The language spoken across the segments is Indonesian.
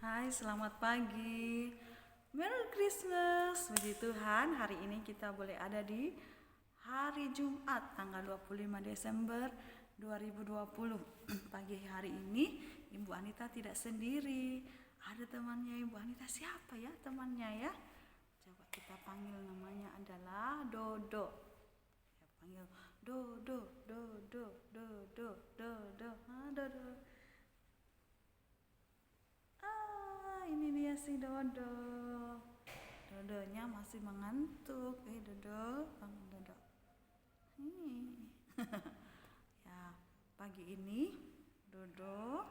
Hai, selamat pagi. Merry Christmas. Puji Tuhan, hari ini kita boleh ada di hari Jumat tanggal 25 Desember 2020. Pagi hari ini Ibu Anita tidak sendiri. Ada temannya Ibu Anita. Siapa ya temannya ya? Coba kita panggil, namanya adalah Dodo. Ya, panggil Dodo, Dodo, Dodo, Dodo. Dodo. Ini dia si Dodo. Dodonya masih mengantuk. Dodo, bangun Dodo. Ya, pagi ini Dodo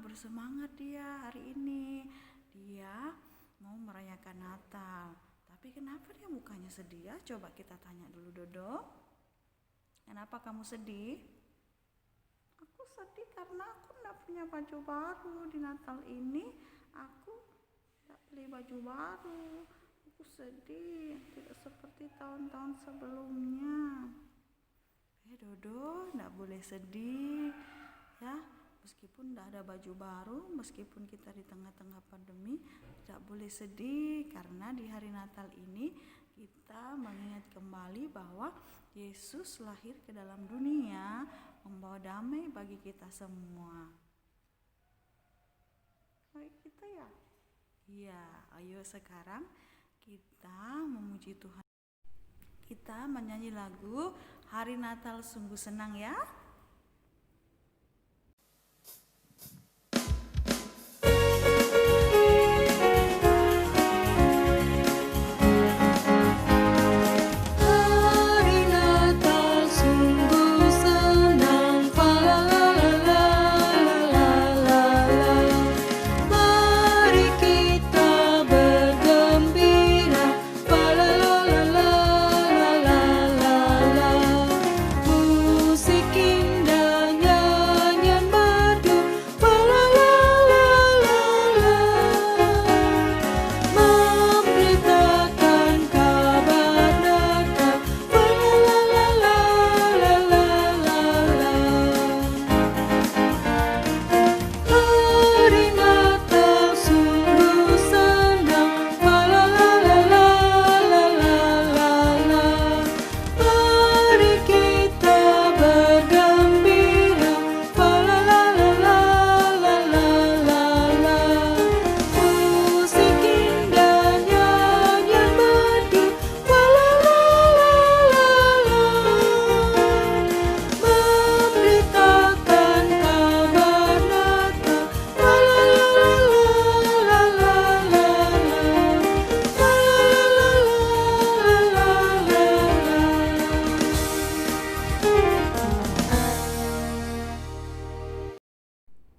bersemangat dia hari ini. Dia mau merayakan Natal. Tapi kenapa dia mukanya sedih ya? Coba kita tanya dulu Dodo. Kenapa kamu sedih? Aku sedih karena aku tidak punya baju baru di Natal ini. Aku tidak beli baju baru. Aku sedih, tidak seperti tahun-tahun sebelumnya. Dodo, tidak boleh sedih ya. Meskipun tidak ada baju baru, meskipun kita di tengah-tengah pandemi, tidak boleh sedih karena di hari Natal ini kita mengingat kembali bahwa Yesus lahir ke dalam dunia membawa damai bagi kita semua. Baik kita ya? Iya, ayo sekarang kita memuji Tuhan. Kita menyanyi lagu Hari Natal Sungguh Senang ya.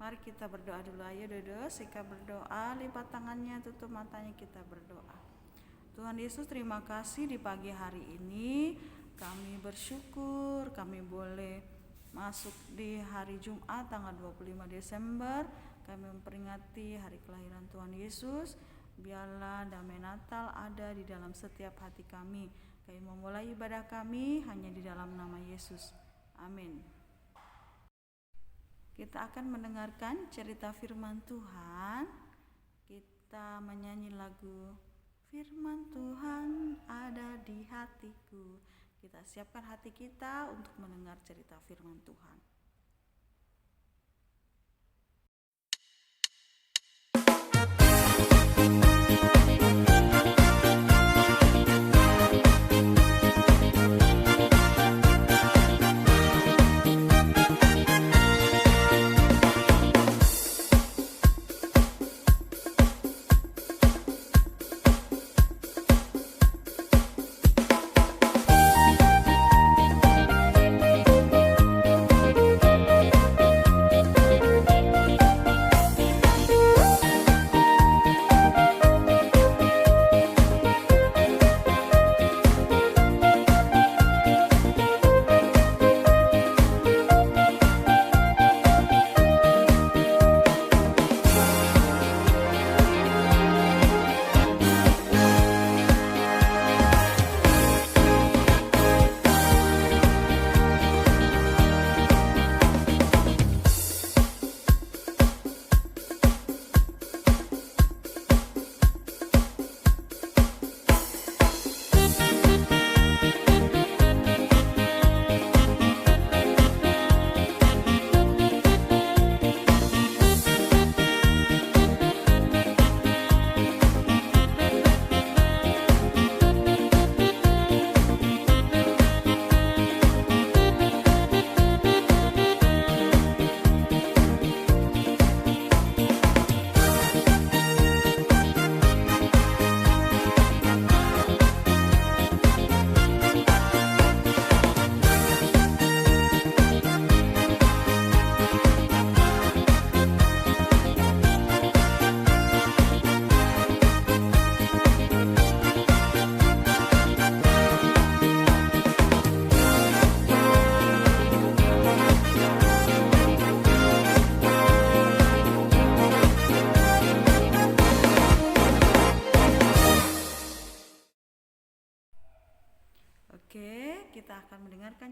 Mari kita berdoa dulu, ayo Dodo, sikap berdoa, lipat tangannya, tutup matanya, kita berdoa. Tuhan Yesus, terima kasih di pagi hari ini kami bersyukur kami boleh masuk di hari Jumat tanggal 25 Desember. Kami memperingati hari kelahiran Tuhan Yesus. Biarlah damai Natal ada di dalam setiap hati kami. Kami memulai ibadah kami hanya di dalam nama Yesus. Amin. Kita akan mendengarkan cerita firman Tuhan. Kita menyanyi lagu Firman Tuhan ada di hatiku. Kita siapkan hati kita untuk mendengar cerita firman Tuhan.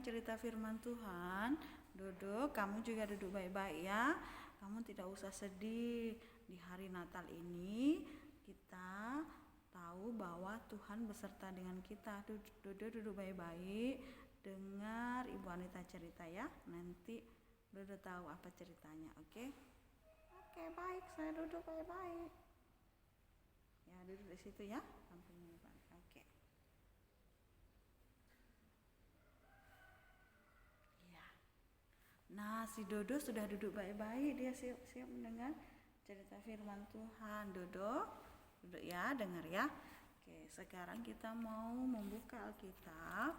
cerita firman Tuhan. Duduk, kamu juga duduk baik-baik ya. Kamu tidak usah sedih. Di hari Natal ini kita tahu bahwa Tuhan beserta dengan kita. Duduk baik-baik. Dengar Ibu Anita cerita ya. Nanti Dodo tahu apa ceritanya, oke? Oke, baik. Saya duduk baik-baik. Ya, duduk di situ ya. Sampingnya Ibu Anita. Oke. Ya. Nah, si Dodo sudah duduk baik-baik. Dia siap mendengar cerita firman Tuhan. Dodo, duduk ya, dengar ya. Oke, sekarang kita mau membuka Alkitab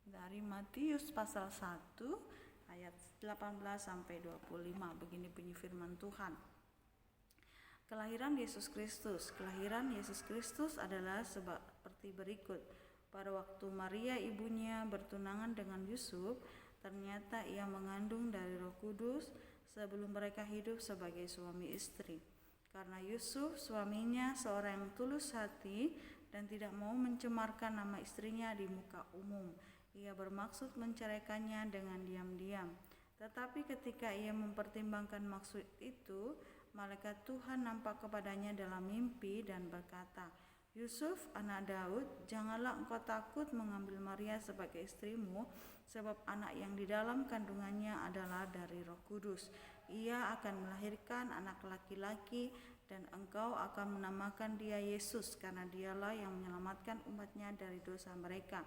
dari Matius pasal 1 ayat 18 sampai 25. Begini bunyi firman Tuhan. Kelahiran Yesus Kristus. Kelahiran Yesus Kristus adalah seperti berikut. Pada waktu Maria ibunya bertunangan dengan Yusuf, ternyata ia mengandung dari Roh Kudus sebelum mereka hidup sebagai suami istri. Karena Yusuf suaminya seorang yang tulus hati dan tidak mau mencemarkan nama istrinya di muka umum, ia bermaksud menceraikannya dengan diam-diam. Tetapi ketika ia mempertimbangkan maksud itu, malaikat Tuhan nampak kepadanya dalam mimpi dan berkata, Yusuf, anak Daud, janganlah engkau takut mengambil Maria sebagai istrimu, sebab anak yang di dalam kandungannya adalah dari Roh Kudus. Ia akan melahirkan anak laki-laki dan engkau akan menamakan dia Yesus, karena dialah yang menyelamatkan umatnya dari dosa mereka.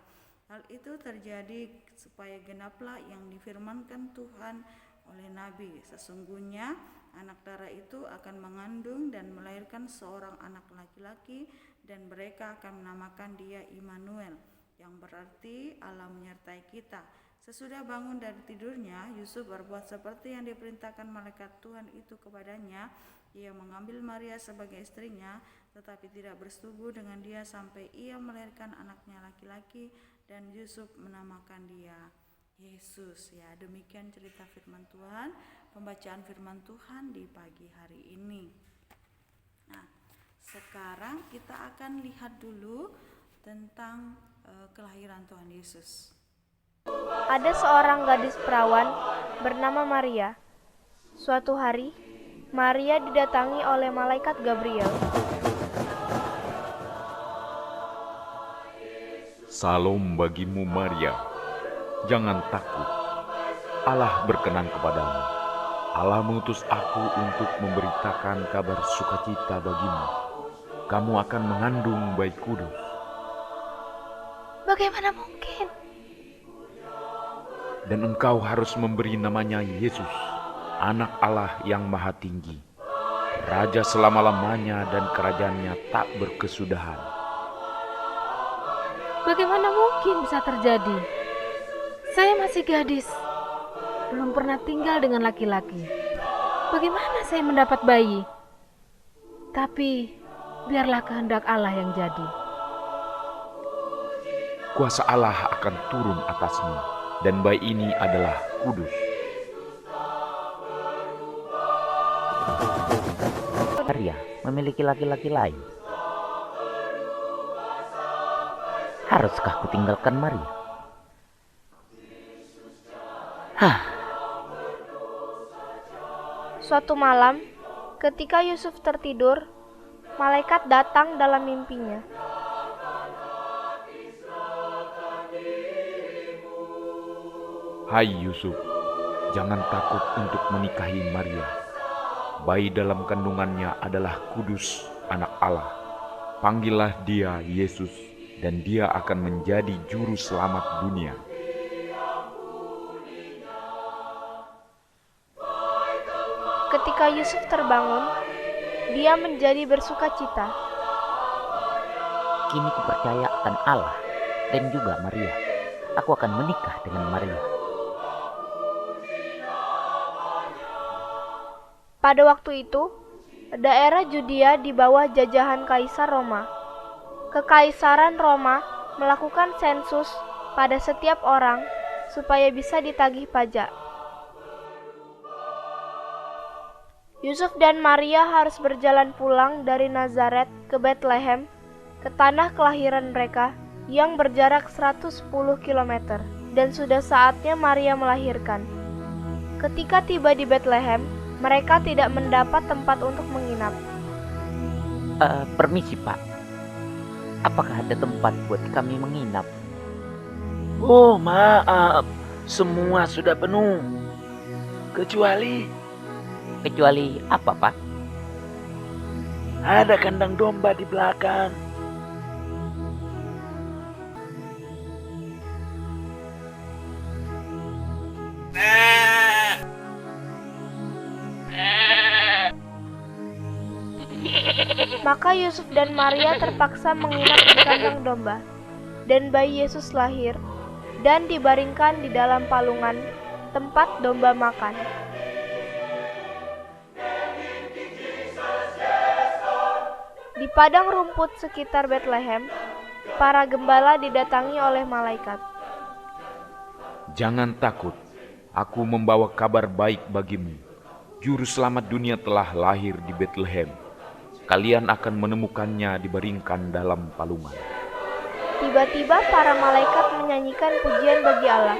Hal itu terjadi supaya genaplah yang difirmankan Tuhan oleh Nabi. Sesungguhnya anak darah itu akan mengandung dan melahirkan seorang anak laki-laki dan mereka akan menamakan dia Immanuel, yang berarti Allah menyertai kita. Sesudah bangun dari tidurnya, Yusuf berbuat seperti yang diperintahkan malaikat Tuhan itu kepadanya. Ia mengambil Maria sebagai istrinya, tetapi tidak bersetubuh dengan dia sampai ia melahirkan anaknya laki-laki, dan Yusuf menamakan dia Yesus. Ya, demikian cerita firman Tuhan, pembacaan firman Tuhan di pagi hari ini. Nah, sekarang kita akan lihat dulu tentang kelahiran Tuhan Yesus. Ada seorang gadis perawan bernama Maria. Suatu hari, Maria didatangi oleh malaikat Gabriel. Salam bagimu Maria, jangan takut, Allah berkenan kepadamu. Allah mengutus aku untuk memberitakan kabar sukacita bagimu. Kamu akan mengandung bayi kudus. Bagaimana mungkin? Dan engkau harus memberi namanya Yesus, anak Allah yang maha tinggi. Raja selama-lamanya dan kerajaannya tak berkesudahan. Bagaimana mungkin bisa terjadi? Saya masih gadis, belum pernah tinggal dengan laki-laki. Bagaimana saya mendapat bayi? Tapi biarlah kehendak Allah yang jadi. Kuasa Allah akan turun atasmu, dan bayi ini adalah kudus. Maria memiliki laki-laki lain. Haruskah kutinggalkan Maria? Suatu malam, ketika Yusuf tertidur, malaikat datang dalam mimpinya. Hai Yusuf, jangan takut untuk menikahi Maria. Bayi dalam kandungannya adalah kudus, anak Allah. Panggillah dia Yesus, dan dia akan menjadi juru selamat dunia. Ketika Yusuf terbangun, dia menjadi bersukacita. Kini kupercaya akan Allah dan juga Maria. Aku akan menikah dengan Maria. Pada waktu itu, daerah Yudea di bawah jajahan Kaisar Roma. Kekaisaran Roma melakukan sensus pada setiap orang supaya bisa ditagih pajak. Yusuf dan Maria harus berjalan pulang dari Nazaret ke Bethlehem, ke tanah kelahiran mereka yang berjarak 110 km. dan sudah saatnya Maria melahirkan. Ketika tiba di Bethlehem, mereka tidak mendapat tempat untuk menginap. Permisi Pak, apakah ada tempat buat kami menginap? Oh maaf, semua sudah penuh. Kecuali Kecuali apa Pak? ada kandang domba di belakang. Maka Yusuf dan Maria terpaksa menginap di kandang domba. Dan bayi Yesus lahir dan dibaringkan di dalam palungan tempat domba makan. Di padang rumput sekitar Bethlehem, para gembala didatangi oleh malaikat. Jangan takut, aku membawa kabar baik bagimu. Juru selamat dunia telah lahir di Bethlehem. Kalian akan menemukannya dibaringkan dalam palungan. Tiba-tiba para malaikat menyanyikan pujian bagi Allah.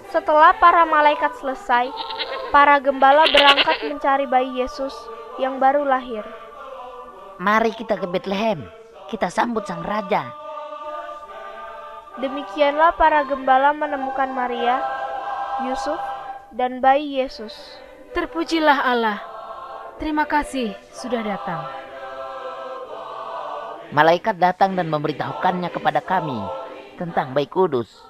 Setelah para malaikat selesai, para gembala berangkat mencari bayi Yesus yang baru lahir. Mari kita ke Bethlehem, kita sambut sang raja. Demikianlah para gembala menemukan Maria, Yusuf, dan bayi Yesus. Terpujilah Allah. Terima kasih sudah datang. Malaikat datang dan memberitahukannya kepada kami tentang bayi kudus.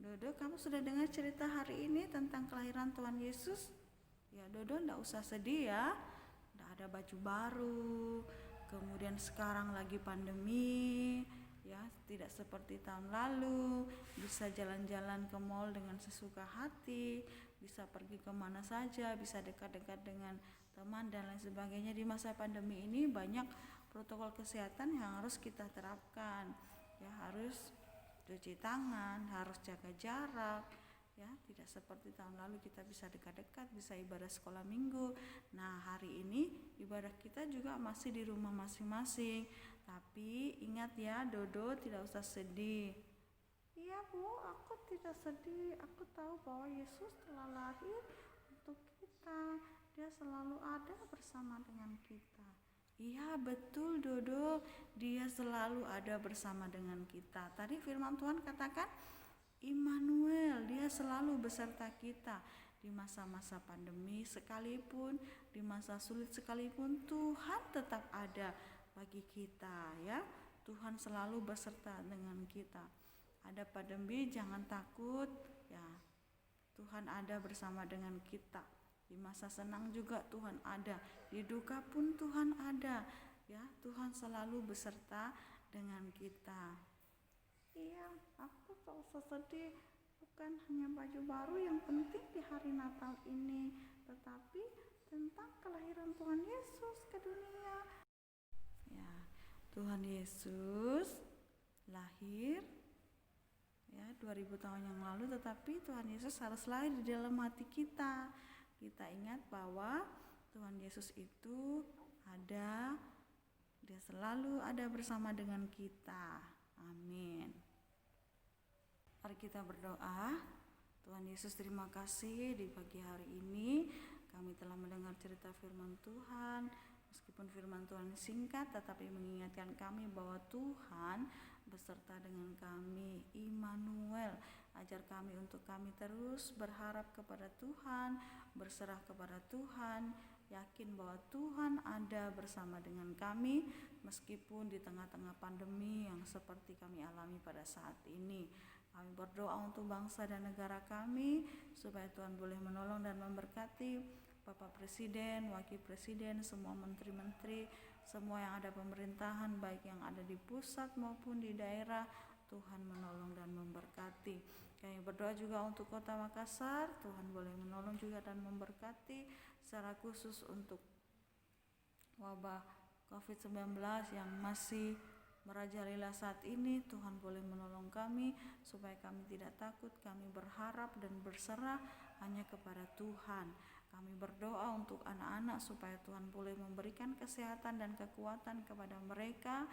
Dodo, kamu sudah dengar cerita hari ini tentang kelahiran Tuhan Yesus? Ya, Dodo ndak usah sedih ya. Ndak ada baju baru. Kemudian sekarang lagi pandemi, ya, tidak seperti tahun lalu. Bisa jalan-jalan ke mall dengan sesuka hati, bisa pergi kemana saja, bisa dekat-dekat dengan teman dan lain sebagainya. Di masa pandemi ini banyak protokol kesehatan yang harus kita terapkan. Ya, harus cuci tangan, harus jaga jarak, ya, tidak seperti tahun lalu kita bisa dekat-dekat, bisa ibadah sekolah minggu. Nah, hari ini ibadah kita juga masih di rumah masing-masing. Tapi ingat ya, Dodo tidak usah sedih. Iya Bu, aku tidak sedih. Aku tahu bahwa Yesus telah lahir untuk kita. Dia selalu ada bersama dengan kita. Iya betul Dodo, dia selalu ada bersama dengan kita. Tadi firman Tuhan katakan Immanuel, dia selalu beserta kita di masa-masa pandemi sekalipun, di masa sulit sekalipun, Tuhan tetap ada bagi kita ya. Tuhan selalu beserta dengan kita. Ada pandemi jangan takut ya. Tuhan ada bersama dengan kita. Di masa senang juga Tuhan ada, di duka pun Tuhan ada ya. Tuhan selalu beserta dengan kita. Iya, aku tak usah sedih. Bukan hanya baju baru yang penting di hari Natal ini, tetapi tentang kelahiran Tuhan Yesus ke dunia. Ya, Tuhan Yesus lahir ya 2000 tahun yang lalu, tetapi Tuhan Yesus harus lahir di dalam hati kita. Kita ingat bahwa Tuhan Yesus itu ada, dia selalu ada bersama dengan kita. Amin. Mari kita berdoa. Tuhan Yesus, terima kasih di pagi hari ini kami telah mendengar cerita firman Tuhan. Meskipun firman Tuhan singkat, tetapi mengingatkan kami bahwa Tuhan beserta dengan kami. Immanuel, ajar kami untuk kami terus berharap kepada Tuhan, berserah kepada Tuhan, yakin bahwa Tuhan ada bersama dengan kami meskipun di tengah-tengah pandemi yang seperti kami alami pada saat ini. Kami berdoa untuk bangsa dan negara kami supaya Tuhan boleh menolong dan memberkati Bapak Presiden, Wakil Presiden, semua menteri-menteri, semua yang ada pemerintahan baik yang ada di pusat maupun di daerah. Tuhan menolong dan memberkati. Kami berdoa juga untuk Kota Makassar, Tuhan boleh menolong juga dan memberkati secara khusus untuk wabah COVID-19 yang masih merajalela saat ini. Tuhan boleh menolong kami supaya kami tidak takut, kami berharap dan berserah hanya kepada Tuhan. Kami berdoa untuk anak-anak supaya Tuhan boleh memberikan kesehatan dan kekuatan kepada mereka,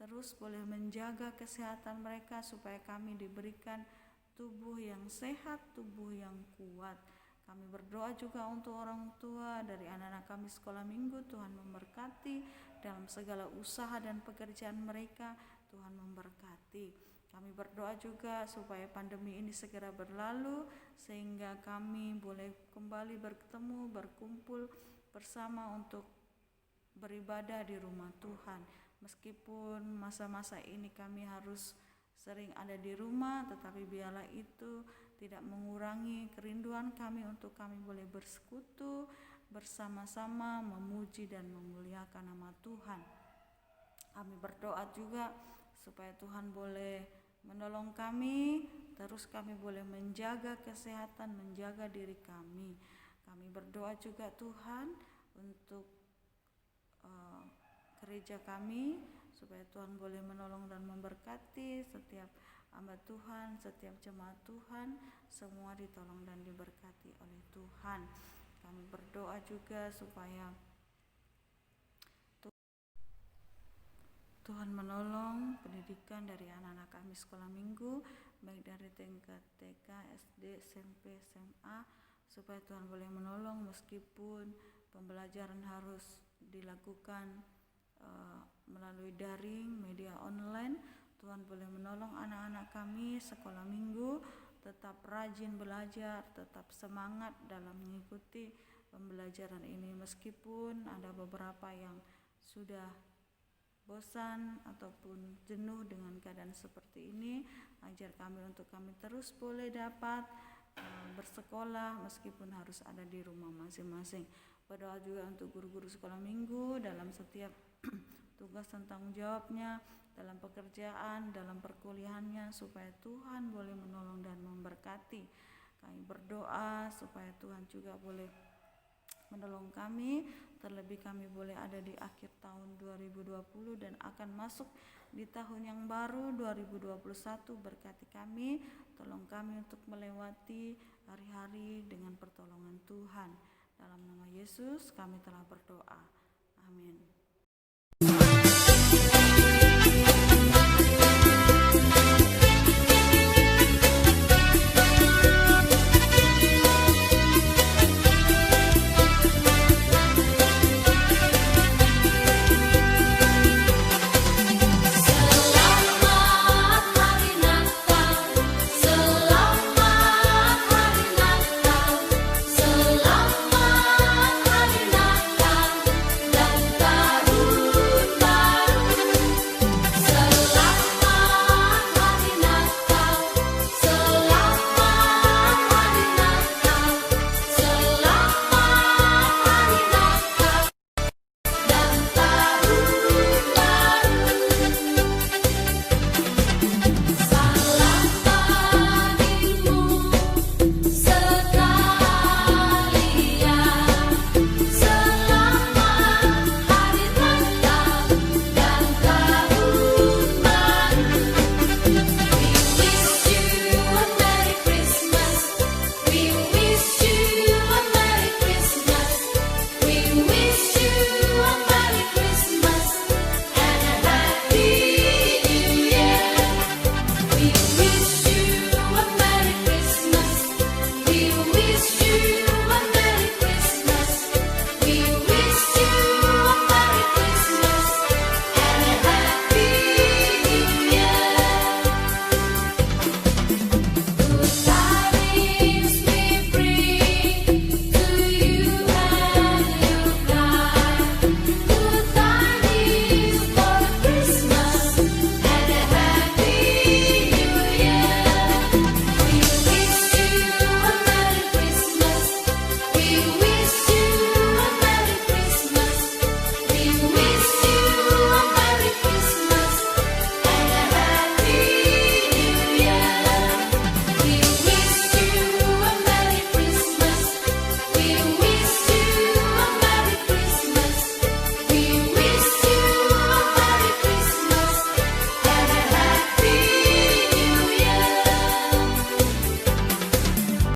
terus boleh menjaga kesehatan mereka supaya kami diberikan tubuh yang sehat, tubuh yang kuat. Kami berdoa juga untuk orang tua dari anak-anak kami sekolah minggu. Tuhan memberkati dalam segala usaha dan pekerjaan mereka. Tuhan memberkati. Kami berdoa juga supaya pandemi ini segera berlalu sehingga kami boleh kembali bertemu, berkumpul bersama untuk beribadah di rumah Tuhan. Meskipun masa-masa ini kami harus sering ada di rumah, tetapi biarlah itu tidak mengurangi kerinduan kami untuk kami boleh bersekutu bersama-sama memuji dan memuliakan nama Tuhan. Kami berdoa juga supaya Tuhan boleh menolong kami, terus kami boleh menjaga kesehatan, menjaga diri kami. Kami berdoa juga Tuhan untuk gereja kami, supaya Tuhan boleh menolong dan memberkati setiap hamba Tuhan, setiap jemaat Tuhan, semua ditolong dan diberkati oleh Tuhan. Kami berdoa juga supaya Tuhan menolong pendidikan dari anak-anak kami sekolah minggu, baik dari tingkat TK, SD, SMP, SMA, supaya Tuhan boleh menolong meskipun pembelajaran harus dilakukan melalui daring, media online. Tuhan boleh menolong anak-anak kami sekolah minggu tetap rajin belajar, tetap semangat dalam mengikuti pembelajaran ini, meskipun ada beberapa yang sudah bosan ataupun jenuh dengan keadaan seperti ini. Ajar kami untuk kami terus boleh dapat bersekolah meskipun harus ada di rumah masing-masing. Berdoa juga untuk guru-guru sekolah minggu dalam setiap tugas dan tanggung jawabnya, dalam pekerjaan, dalam perkuliahannya, supaya Tuhan boleh menolong dan memberkati. Kami berdoa supaya Tuhan juga boleh menolong kami, terlebih kami boleh ada di akhir tahun 2020 dan akan masuk di tahun yang baru 2021. Berkati kami, tolong kami untuk melewati hari-hari dengan pertolongan Tuhan. Dalam nama Yesus kami telah berdoa. Amin.